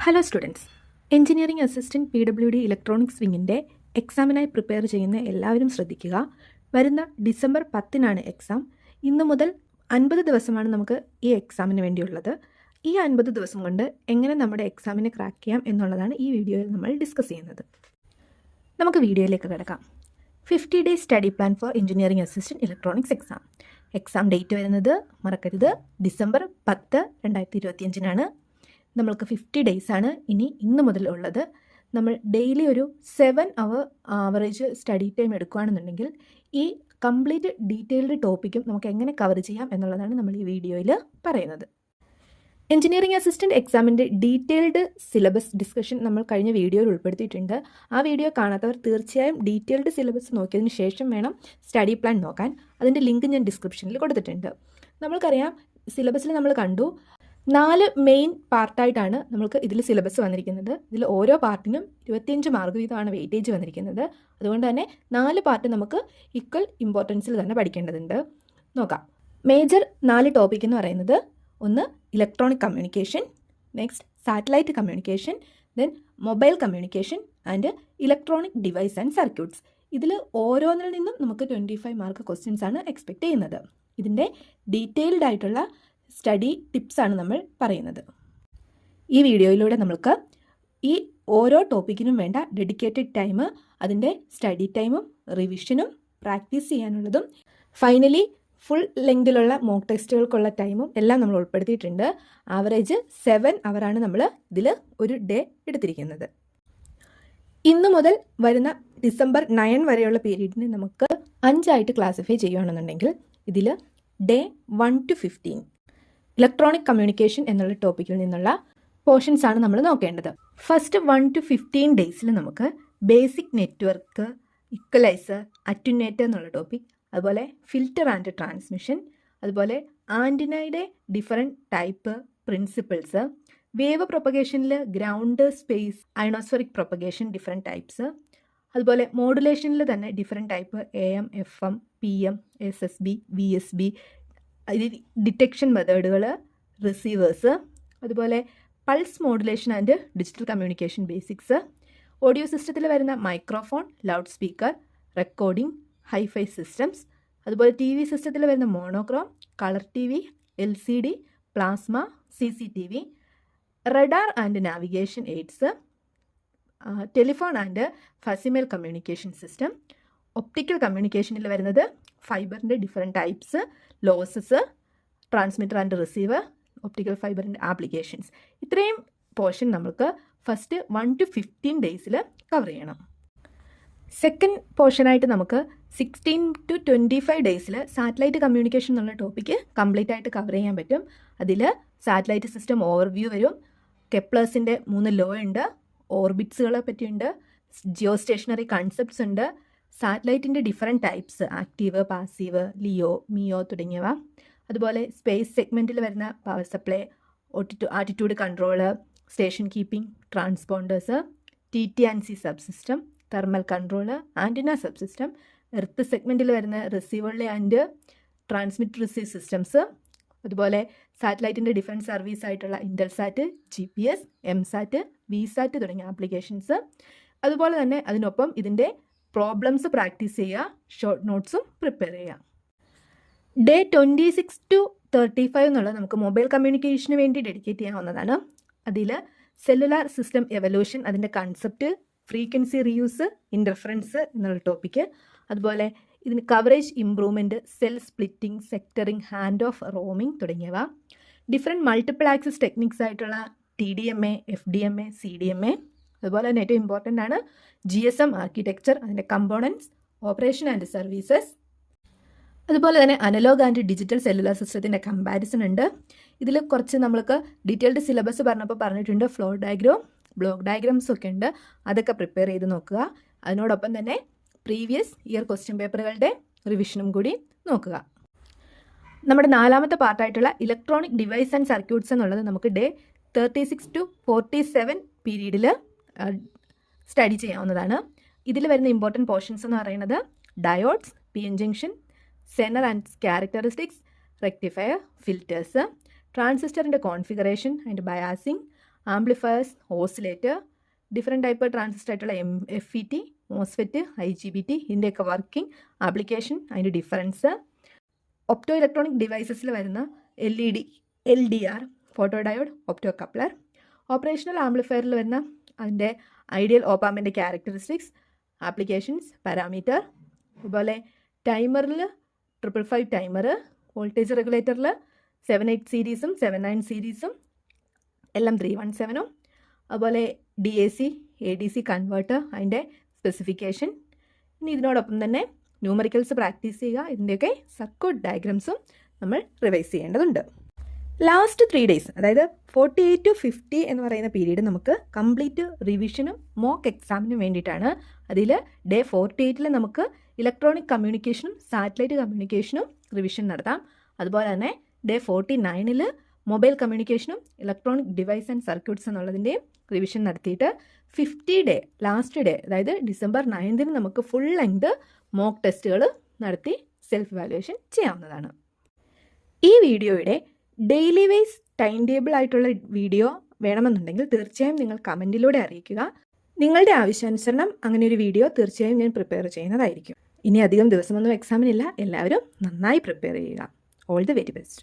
Hello students, engineering assistant PWD electronics വിങ്ങിൻ്റെ എക്സാമിനായി prepare ചെയ്യുന്ന എല്ലാവരും ശ്രദ്ധിക്കുക. വരുന്ന ഡിസംബർ 10-നാണ് എക്സാം. ഇന്നു മുതൽ 50 ദിവസമാണ് നമുക്ക് ഈ എക്സാമിന് വേണ്ടിയുള്ളത്. ഈ 50 ദിവസം കൊണ്ട് എങ്ങനെ നമ്മുടെ എക്സാമിനെ ക്രാക്ക് ചെയ്യാം എന്നുള്ളതാണ് ഈ വീഡിയോയിൽ നമ്മൾ ഡിസ്കസ് ചെയ്യുന്നത്. നമുക്ക് വീഡിയോയിലേക്ക് കിടക്കാം. 50 days study plan for engineering assistant electronics exam. Exam date വരുന്നത് മറക്കരുത്, ഡിസംബർ 10, 2025-നാണ്. നമ്മൾക്ക് 50 ഡേയ്സാണ് ഇന്ന് മുതൽ ഉള്ളത്. നമ്മൾ ഡെയിലി ഒരു 7 അവർ ആവറേജ് സ്റ്റഡി ടൈം എടുക്കുകയാണെന്നുണ്ടെങ്കിൽ ഈ കംപ്ലീറ്റ് ഡീറ്റെയിൽഡ് ടോപ്പിക്കും നമുക്ക് എങ്ങനെ കവർ ചെയ്യാം എന്നുള്ളതാണ് നമ്മൾ ഈ വീഡിയോയിൽ പറയുന്നത്. എഞ്ചിനീയറിംഗ് അസിസ്റ്റൻറ്റ് എക്സാമിൻ്റെ ഡീറ്റെയിൽഡ് സിലബസ് ഡിസ്കഷൻ നമ്മൾ കഴിഞ്ഞ വീഡിയോയിൽ ഉൾപ്പെടുത്തിയിട്ടുണ്ട്. ആ വീഡിയോ കാണാത്തവർ തീർച്ചയായും ഡീറ്റെയിൽഡ് സിലബസ് നോക്കിയതിന് ശേഷം വേണം സ്റ്റഡി പ്ലാൻ നോക്കാൻ. അതിൻ്റെ ലിങ്ക് ഞാൻ ഡിസ്ക്രിപ്ഷനിൽ കൊടുത്തിട്ടുണ്ട്. നമ്മൾക്കറിയാം, സിലബസിൽ നമ്മൾ കണ്ടു 4 മെയിൻ പാർട്ടായിട്ടാണ് നമുക്ക് ഇതിൽ സിലബസ് വന്നിരിക്കുന്നത്. ഇതിൽ ഓരോ പാർട്ടിനും 25 മാർക്ക് വീതമാണ് വെയിറ്റേജ് വന്നിരിക്കുന്നത്. അതുകൊണ്ട് തന്നെ 4 പാർട്ട് നമുക്ക് ഈക്വൽ ഇമ്പോർട്ടൻസിൽ തന്നെ പഠിക്കേണ്ടതുണ്ട്. നോക്കാം. മേജർ 4 ടോപ്പിക് എന്ന് പറയുന്നത്, ഒന്ന് electronic communication, next satellite communication, then mobile communication and electronic device and circuits. ഇതിൽ ഓരോന്നിൽ നിന്നും നമുക്ക് 25 മാർക്ക് ക്വസ്റ്റ്യൻസ് ആണ് എക്സ്പെക്റ്റ് ചെയ്യുന്നത്. ഇതിൻ്റെ ഡീറ്റെയിൽഡ് ആയിട്ടുള്ള സ്റ്റഡി ടിപ്സാണ് നമ്മൾ പറയുന്നത്. ഈ വീഡിയോയിലൂടെ നമുക്ക് ഈ ഓരോ ടോപ്പിക്കിനും വേണ്ട ഡെഡിക്കേറ്റഡ് ടൈം, അതിൻ്റെ സ്റ്റഡി ടൈമും റിവിഷനും പ്രാക്ടീസ് ചെയ്യാനുള്ളതും ഫൈനലി ഫുൾ ലെങ്തിലുള്ള മോക്ക് ടെസ്റ്റുകൾക്കുള്ള ടൈമും എല്ലാം നമ്മൾ ഉൾപ്പെടുത്തിയിട്ടുണ്ട്. ആവറേജ് 7 അവറാണ് നമ്മൾ ഇതിൽ ഒരു ഡേ എടുത്തിരിക്കുന്നത്. ഇന്നു മുതൽ വരുന്ന ഡിസംബർ 9 വരെയുള്ള പീരീഡിനെ നമുക്ക് 5 ആയിട്ട് ക്ലാസിഫൈ ചെയ്യുകയാണെന്നുണ്ടെങ്കിൽ ഇതിൽ ഡേ 1 to 15 ഇലക്ട്രോണിക് കമ്മ്യൂണിക്കേഷൻ എന്നുള്ള ടോപ്പിക്കിൽ നിന്നുള്ള പോർഷൻസ് ആണ് നമ്മൾ നോക്കേണ്ടത്. ഫസ്റ്റ് 1 to 15 ഡേയ്സിൽ നമുക്ക് ബേസിക് നെറ്റ്വർക്ക്, ഇക്വലൈസർ, അറ്റുനേറ്റർ എന്നുള്ള ടോപ്പിക്, അതുപോലെ ഫിൽറ്റർ ആൻഡ് ട്രാൻസ്മിഷൻ, അതുപോലെ ആൻറ്റിനയുടെ ഡിഫറെൻറ്റ് ടൈപ്പ് പ്രിൻസിപ്പിൾസ്, വേവ് പ്രൊപ്പഗേഷനിൽ ground, space, ionospheric propagation different types, അതുപോലെ മോഡുലേഷനിൽ തന്നെ different type AM, FM, PM, SSB, VSB, detection മെത്തേഡുകൾ, റിസീവേഴ്സ്, അതുപോലെ pulse modulation and digital communication basics, audio സിസ്റ്റത്തിൽ വരുന്ന microphone, loud speaker, recording, hi fi systems, അതുപോലെ TV സിസ്റ്റത്തിൽ വരുന്ന monochrome, colour TV, LCD, plasma, CCTV, radar and navigation aids, telephone and facsimile communication system, optical കമ്മ്യൂണിക്കേഷനിൽ വരുന്നത് ഫൈബറിൻ്റെ different types, losses, transmitter and receiver, optical ഫൈബറിൻ്റെ applications. ഇത്രയും portion നമുക്ക് first 1 to 15 ഡേയ്സിൽ കവർ ചെയ്യണം. സെക്കൻഡ് പോർഷനായിട്ട് നമുക്ക് 16 to 25 ഡേയ്സിൽ സാറ്റലൈറ്റ് കമ്മ്യൂണിക്കേഷൻ എന്നുള്ള ടോപ്പിക്ക് കംപ്ലീറ്റ് ആയിട്ട് കവർ ചെയ്യാൻ പറ്റും. അതിൽ സാറ്റലൈറ്റ് സിസ്റ്റം ഓവർവ്യൂ വരും, കെപ്ലേഴ്സിൻ്റെ 3 ലോ ഉണ്ട്, ഓർബിറ്റ്സുകളെ പറ്റിയുണ്ട്, ജിയോ സ്റ്റേഷനറി കൺസെപ്റ്റ്സ് ഉണ്ട്, സാറ്റലൈറ്റിൻ്റെ different types, active, passive, LEO, MEO തുടങ്ങിയവ, അതുപോലെ സ്പേസ് സെഗ്മെൻറ്റിൽ വരുന്ന power supply, attitude control, station keeping, transponders, TT&C subsystem, thermal control, antenna subsystem, earth സെഗ്മെൻറ്റിൽ വരുന്ന റിസീവറിലെ ആൻഡ് ട്രാൻസ്മിറ്റ് റിസീവ് സിസ്റ്റംസ്, അതുപോലെ സാറ്റലൈറ്റിൻ്റെ ഡിഫറെൻറ്റ് സർവീസ് ആയിട്ടുള്ള ഇൻ്റൽസാറ്റ്, GPS, MSAT, VSAT തുടങ്ങിയ ആപ്ലിക്കേഷൻസ്. അതുപോലെ തന്നെ അതിനൊപ്പം ഇതിൻ്റെ പ്രോബ്ലംസ് പ്രാക്ടീസ് ചെയ്യുക, ഷോർട്ട് നോട്ട്സും പ്രിപ്പയർ ചെയ്യുക. ഡേ 26 to 35 എന്നുള്ളത് നമുക്ക് മൊബൈൽ കമ്മ്യൂണിക്കേഷന് വേണ്ടി ഡെഡിക്കേറ്റ് ചെയ്യാവുന്നതാണ്. അതിൽ സെല്ലുലാർ സിസ്റ്റം എവല്യൂഷൻ, അതിൻ്റെ കൺസെപ്റ്റ്, ഫ്രീക്വൻസി റീയൂസ്, ഇൻ്റർഫറൻസ് എന്നുള്ള ടോപ്പിക്ക്, അതുപോലെ ഇതിന് coverage improvement, cell splitting, sectoring, hand off roaming തുടങ്ങിയവ, ഡിഫറെൻറ്റ് മൾട്ടിപ്പിൾ ആക്സസ് ടെക്നിക്സ് ആയിട്ടുള്ള TDMA, FDMA, CDMA, അതുപോലെ തന്നെ ഏറ്റവും ഇമ്പോർട്ടൻ്റ് ആണ് GSM ആർക്കിടെക്ചർ, അതിൻ്റെ കമ്പോണൻസ്, ഓപ്പറേഷൻ ആൻഡ് സർവീസസ്, അതുപോലെ തന്നെ അനലോഗ് ആൻഡ് ഡിജിറ്റൽ സെല്ലുലാർ സിസ്റ്റത്തിൻ്റെ കമ്പാരിസൺ ഉണ്ട്. ഇതിൽ കുറച്ച് നമ്മൾക്ക് ഡീറ്റെയിൽഡ് സിലബസ് പറഞ്ഞിട്ടുണ്ട്. ഫ്ലോ ഡയഗ്രാം, ബ്ലോക്ക് ഡയഗ്രാംസ് ഒക്കെ ഉണ്ട്. അതൊക്കെ പ്രിപ്പയർ ചെയ്ത് നോക്കുക. അതിനോടൊപ്പം തന്നെ പ്രീവിയസ് ഇയർ ക്വസ്റ്റ്യൻ പേപ്പറുകളുടെ റിവിഷനും കൂടി നോക്കുക. നമ്മുടെ 4ാമത്തെ പാർട്ടായിട്ടുള്ള ഇലക്ട്രോണിക് ഡിവൈസ് ആൻഡ് സർക്യൂട്ട്സ് എന്നുള്ളത് നമുക്ക് ഡേ 36 to 47 പീരീഡിൽ സ്റ്റഡി ചെയ്യാവുന്നതാണ്. ഇതിൽ വരുന്ന ഇമ്പോർട്ടൻറ്റ് പോർഷൻസ് എന്ന് പറയുന്നത് diodes, PN junction, zener and characteristics, rectifier, filters, ട്രാൻസിസ്റ്ററിൻ്റെ configuration and biasing, amplifiers, oscillator, different type transistor ആയിട്ടുള്ള FET, മോസ്ഫെറ്റ്, IGBT, ഇതിൻ്റെയൊക്കെ വർക്കിംഗ്, ആപ്ലിക്കേഷൻ, അതിൻ്റെ ഡിഫറൻസ്, ഒപ്റ്റോ ഇലക്ട്രോണിക് ഡിവൈസസിൽ വരുന്ന LED, LDR, photodiode, opto coupler, operational ആംപ്ലിഫയറിൽ വരുന്ന അതിൻ്റെ ഐഡിയൽ ഓപ്പാമ്പിൻ്റെ ക്യാരക്ടറിസ്റ്റിക്സ്, ആപ്ലിക്കേഷൻസ്, പാരാമീറ്റർ, അതുപോലെ ടൈമറിൽ 555 ടൈമർ, വോൾട്ടേജ് റെഗുലേറ്ററിൽ 78 സീരീസും 79 സീരീസും LM317, അതുപോലെ DAC, ADC കൺവേർട്ടർ, അതിൻ്റെ സ്പെസിഫിക്കേഷൻ. ഇനി ഇതിനോടൊപ്പം തന്നെ ന്യൂമറിക്കൽസ് പ്രാക്ടീസ് ചെയ്യുക. ഇതിൻ്റെയൊക്കെ സർക്യൂട്ട് ഡയഗ്രാംസും നമ്മൾ റിവൈസ് ചെയ്യേണ്ടതുണ്ട്. ലാസ്റ്റ് 3 ഡേയ്സ്, അതായത് 48 to 50 എന്ന് പറയുന്ന പീരീഡ് നമുക്ക് കംപ്ലീറ്റ് റിവിഷനും മോക്ക് എക്സാമിനും വേണ്ടിയിട്ടാണ്. അതിൽ ഡേ 48 നമുക്ക് ഇലക്ട്രോണിക് കമ്മ്യൂണിക്കേഷനും സാറ്റലൈറ്റ് കമ്മ്യൂണിക്കേഷനും റിവിഷൻ നടത്താം. അതുപോലെ തന്നെ ഡേ 49 മൊബൈൽ കമ്മ്യൂണിക്കേഷനും ഇലക്ട്രോണിക് ഡിവൈസ് ആൻഡ് സർക്യൂട്ട്സ് എന്നുള്ളതിൻ്റെയും റിവിഷൻ നടത്തിയിട്ട് 50 ഡേ ലാസ്റ്റ് ഡേ, അതായത് December 9 നമുക്ക് ഫുൾ ലെങ്ത് മോക്ക് ടെസ്റ്റുകൾ നടത്തി സെൽഫ് ഇവാലുവേഷൻ ചെയ്യാവുന്നതാണ്. ഈ വീഡിയോയുടെ ഡെയിലി വൈസ് ടൈം ടേബിൾ ആയിട്ടുള്ള വീഡിയോ വേണമെന്നുണ്ടെങ്കിൽ തീർച്ചയായും നിങ്ങൾ കമൻറ്റിലൂടെ അറിയിക്കുക. നിങ്ങളുടെ ആവശ്യാനുസരണം അങ്ങനെ ഒരു വീഡിയോ തീർച്ചയായും ഞാൻ പ്രിപ്പയർ ചെയ്യുന്നതായിരിക്കും. ഇനി അധികം ദിവസമൊന്നും എക്സാമിനില്ല. എല്ലാവരും നന്നായി പ്രിപ്പയർ ചെയ്യുക. All the very best.